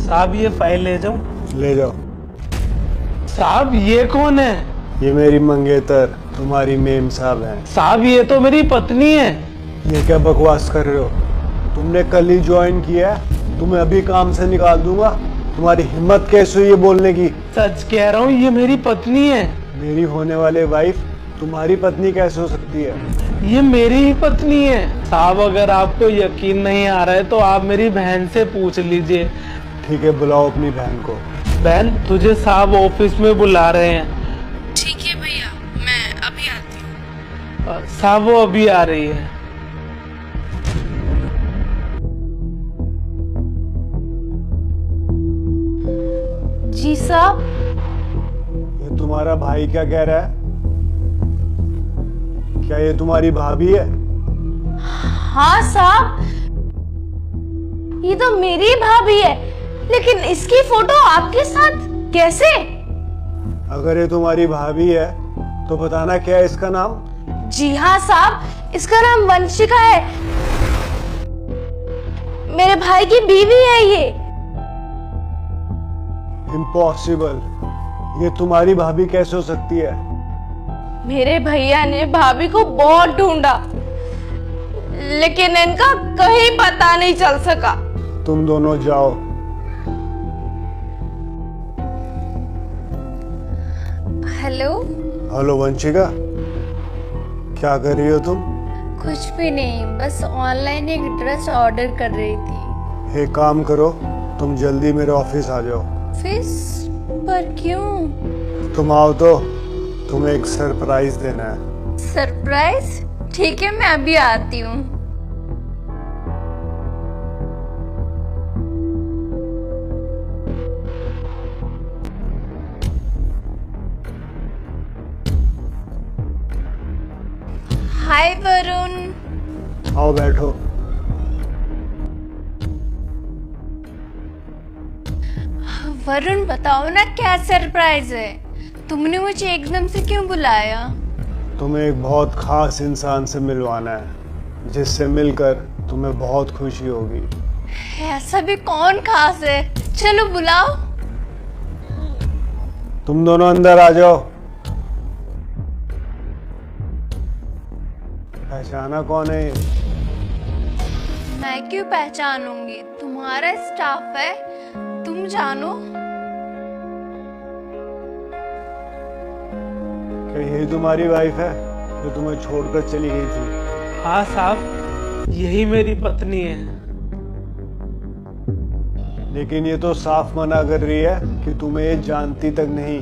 साहब ये फाइल ले जाओ। ले जाओ। साहब ये कौन है? ये मेरी मंगेतर तुम्हारी मेम साहब हैं। साहब ये तो मेरी पत्नी है। ये क्या बकवास कर रहे हो? तुमने कल ही ज्वाइन किया है, तुम्हें अभी काम से निकाल दूंगा। तुम्हारी हिम्मत कैसे हुई ये बोलने की? सच कह रहा हूँ, ये मेरी पत्नी है। मेरी होने वाले वाइफ तुम्हारी पत्नी कैसे हो सकती है? ये मेरी ही पत्नी है। साहब अगर आपको यकीन नहीं आ रहा है तो आप मेरी बहन से पूछ लीजिए। ठीक है, बुलाओ अपनी बहन को। बहन तुझे साहब ऑफिस में बुला रहे हैं। ठीक है भैया, मैं अभी आती हूँ। साहब वो अभी आ रही है। जी साहब। ये तुम्हारा भाई क्या कह रहा है? क्या ये तुम्हारी भाभी है? हाँ साहब, ये तो मेरी भाभी है, लेकिन इसकी फोटो आपके साथ कैसे? अगर ये तुम्हारी भाभी है तो बताना क्या है इसका नाम? जी हाँ साहब, इसका नाम वंशिका है। मेरे भाई की बीवी है ये। इम्पॉसिबल, ये तुम्हारी भाभी कैसे हो सकती है? मेरे भैया ने भाभी को बहुत ढूंढा, लेकिन इनका कहीं पता नहीं चल सका। तुम दोनों जाओ। हेलो। हेलो वंशिका, क्या कर रही हो तुम? कुछ भी नहीं, बस ऑनलाइन एक ड्रेस ऑर्डर कर रही थी। एक काम करो, तुम जल्दी मेरे ऑफिस आ जाओ। ऑफिस पर क्यों? तुम आओ तो तुम्हें एक सरप्राइज देना है। सरप्राइज? ठीक है, मैं अभी आती हूँ। हाय वरुण। आओ बैठो। वरुण बताओ ना, क्या सरप्राइज है? तुमने मुझे एकदम से क्यों बुलाया? तुम्हें एक बहुत खास इंसान से मिलवाना है, जिससे मिलकर तुम्हें बहुत खुशी होगी। ऐसा भी कौन खास है? चलो बुलाओ। तुम दोनों अंदर आ जाओ। पहचाना कौन है ये? मैं क्यों पहचानूंगी? तुम्हारा स्टाफ है, तुम जानो। क्या यही तुम्हारी वाइफ है जो तुम्हें छोड़कर चली गई थी? हाँ साहब, यही मेरी पत्नी है। लेकिन ये तो साफ मना कर रही है कि तुम्हें ये जानती तक नहीं।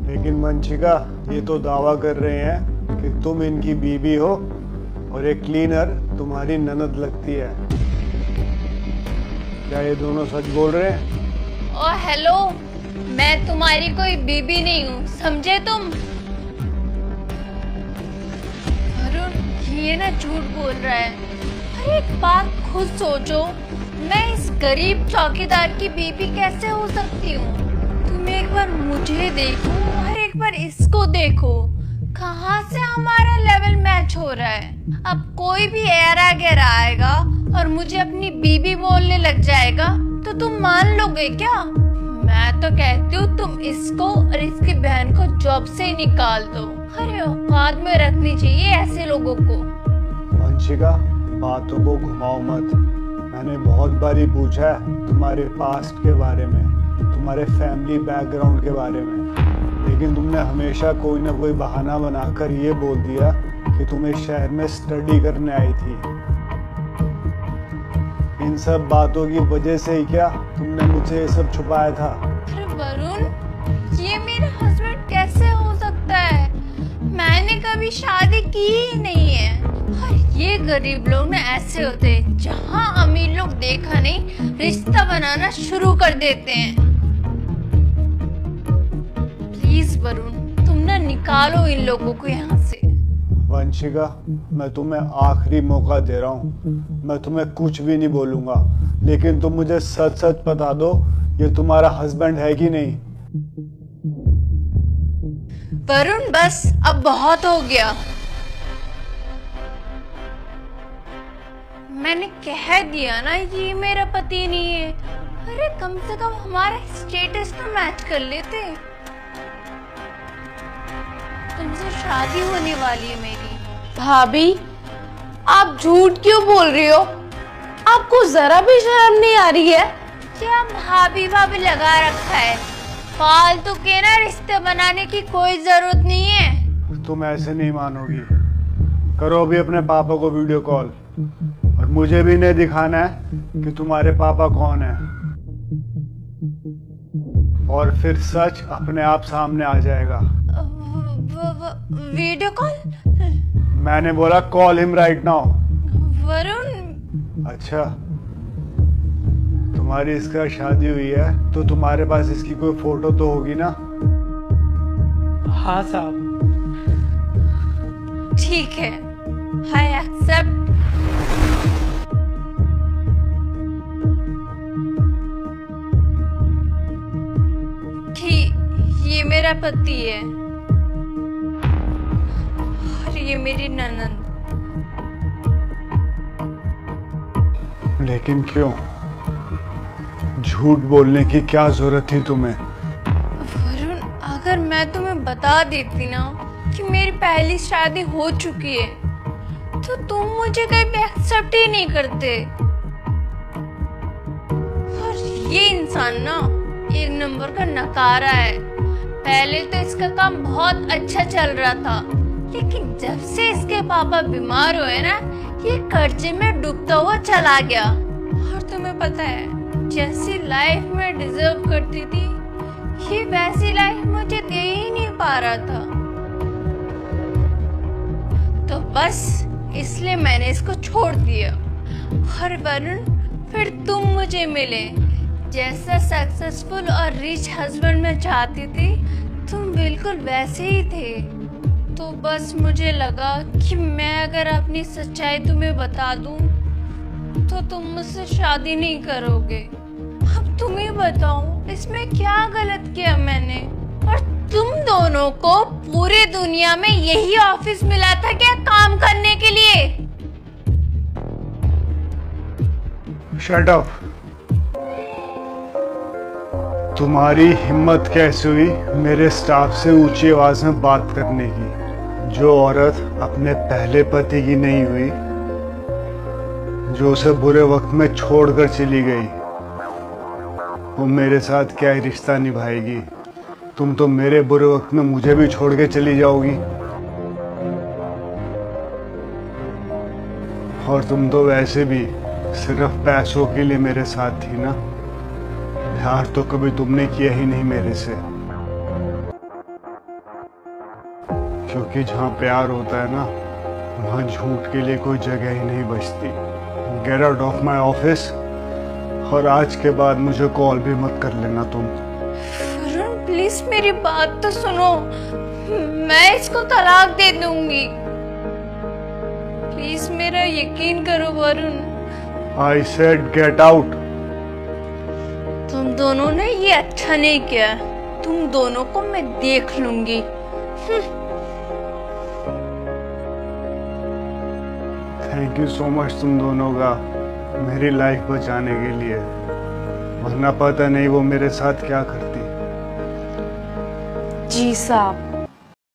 लेकिन वंशिका, ये तो दावा कर रहे हैं कि तुम इनकी बीवी हो और एक क्लीनर तुम्हारी ननद लगती है। क्या ये दोनों सच बोल रहे हैं? ओ हेलो, मैं तुम्हारी कोई बीबी नहीं हूँ, समझे तुम? वरुण, ये ना झूठ बोल रहा है। अरे एक बात खुद सोचो, मैं इस गरीब चौकीदार की बीबी कैसे हो सकती हूँ? तुम एक बार मुझे देखो और एक बार इसको देखो, कहाँ से हमारा लेवल मैच हो रहा है। अब कोई भी ऐरा गैरा आएगा और मुझे अपनी बीबी बोलने लग जाएगा तो तुम मान लोगे क्या? मैं तो कहती हूँ तुम इसको और इसकी बहन को जॉब से ही निकाल दो। अरे औकात में रखनी चाहिए ऐसे लोगों को। वंशिका, बातों को घुमाओ मत। मैंने बहुत बारी पूछा है तुम्हारे पास्ट के बारे में, तुम्हारे फैमिली बैकग्राउंड के बारे में, लेकिन तुमने हमेशा कोई ना कोई बहाना बनाकर ये बोल दिया कि तुम इस शहर में स्टडी करने आई थी। इन सब बातों की वजह से ही क्या तुमने मुझसे ये सब छुपाया था? अरे वरुण, ये मेरा हस्बैंड कैसे हो सकता है? मैंने कभी शादी की ही नहीं है। और ये गरीब लोग ना ऐसे होते हैं, जहाँ अमीर लोग देखा नहीं रिश्ता बनाना शुरू कर देते हैं। प्लीज वरुण, तुम ना निकालो इन लोगों को यहाँ से। वंशिका, मैं तुम्हें आखिरी मौका दे रहा हूँ। मैं तुम्हें कुछ भी नहीं बोलूंगा, लेकिन तुम मुझे सच सच बता दो, ये तुम्हारा हस्बैंड है कि नहीं? वरुण बस, अब बहुत हो गया। मैंने कह दिया ना ये मेरा पति नहीं है। अरे कम से कम हमारा स्टेटस तो मैच कर लेते। तुमसे शादी होने वाली है मेरी। भाभी, आप झूठ क्यों बोल रही हो? आपको जरा भी शर्म नहीं आ रही है? क्या भाभी भाभी लगा रखा है? फालतू के ना रिश्ते बनाने की कोई जरूरत नहीं है। तुम ऐसे नहीं मानोगी। करो अभी अपने पापा को वीडियो कॉल, और मुझे भी नहीं दिखाना है कि तुम्हारे पापा कौन है, और फिर सच अपने आप सामने आ जाएगा। Video call? मैंने बोला call him right now. Varun, अच्छा, तुम्हारी इसका शादी हुई है तो तुम्हारे पास इसकी कोई फोटो तो होगी ना? हाँ साहब। ठीक है, आई एक्सेप्ट। ये मेरा पति है और ये मेरी ननद। लेकिन क्यों? झूठ बोलने की क्या जरूरत थी तुम्हें? वरुण, अगर मैं तुम्हें बता देती ना कि मेरी पहली शादी हो चुकी है तो तुम मुझे कभी एक्सेप्ट ही नहीं करते। और ये इंसान ना एक नंबर का नकारा है। पहले तो इसका काम बहुत अच्छा चल रहा था, लेकिन जब से इसके पापा बीमार हुए ना, ये कर्जे में डूबता हुआ चला गया। और तुम्हें पता है, जैसी लाइफ में डिजर्व करती थी, ये वैसी लाइफ मुझे दे ही नहीं पा रहा था। तो बस इसलिए मैंने इसको छोड़ दिया। और वरुण, फिर तुम मुझे मिले। जैसा सक्सेसफुल और रिच हस्बैंड मैं चाहती थी, तुम बिल्कुल वैसे ही थे। तो बस मुझे लगा कि मैं अगर अपनी सच्चाई तुम्हें बता दूं तो तुम मुझसे शादी नहीं करोगे। अब तुम ही बताओ, इसमें क्या गलत किया मैंने? और तुम दोनों को पूरी दुनिया में यही ऑफिस मिला था क्या काम करने के लिए? Shut up. तुम्हारी हिम्मत कैसे हुई मेरे स्टाफ से ऊंची आवाज में बात करने की? जो औरत अपने पहले पति की नहीं हुई, जो उसे बुरे वक्त में छोड़कर चली गई, वो मेरे साथ क्या रिश्ता निभाएगी? तुम तो मेरे बुरे वक्त में मुझे भी छोड़ के चली जाओगी। और तुम तो वैसे भी सिर्फ पैसों के लिए मेरे साथ थी ना। प्यार तो कभी तुमने किया ही नहीं मेरे से, क्योंकि जहाँ प्यार होता है ना, वहाँ झूठ के लिए कोई जगह ही नहीं बचती। Get out of my office, और आज के बाद मुझे कॉल भी मत कर लेना तुम। वरुण, प्लीज मेरी बात तो सुनो। मैं इसको तलाक दे दूंगी। प्लीज मेरा यकीन करो Varun. I said get out. तुम दोनों ने ये अच्छा नहीं किया। तुम दोनों को मैं देख लूंगी। थैंक यू सो मच तुम दोनों का मेरी लाइफ बचाने के लिए, वरना पता नहीं वो मेरे साथ क्या करती। जी साहब,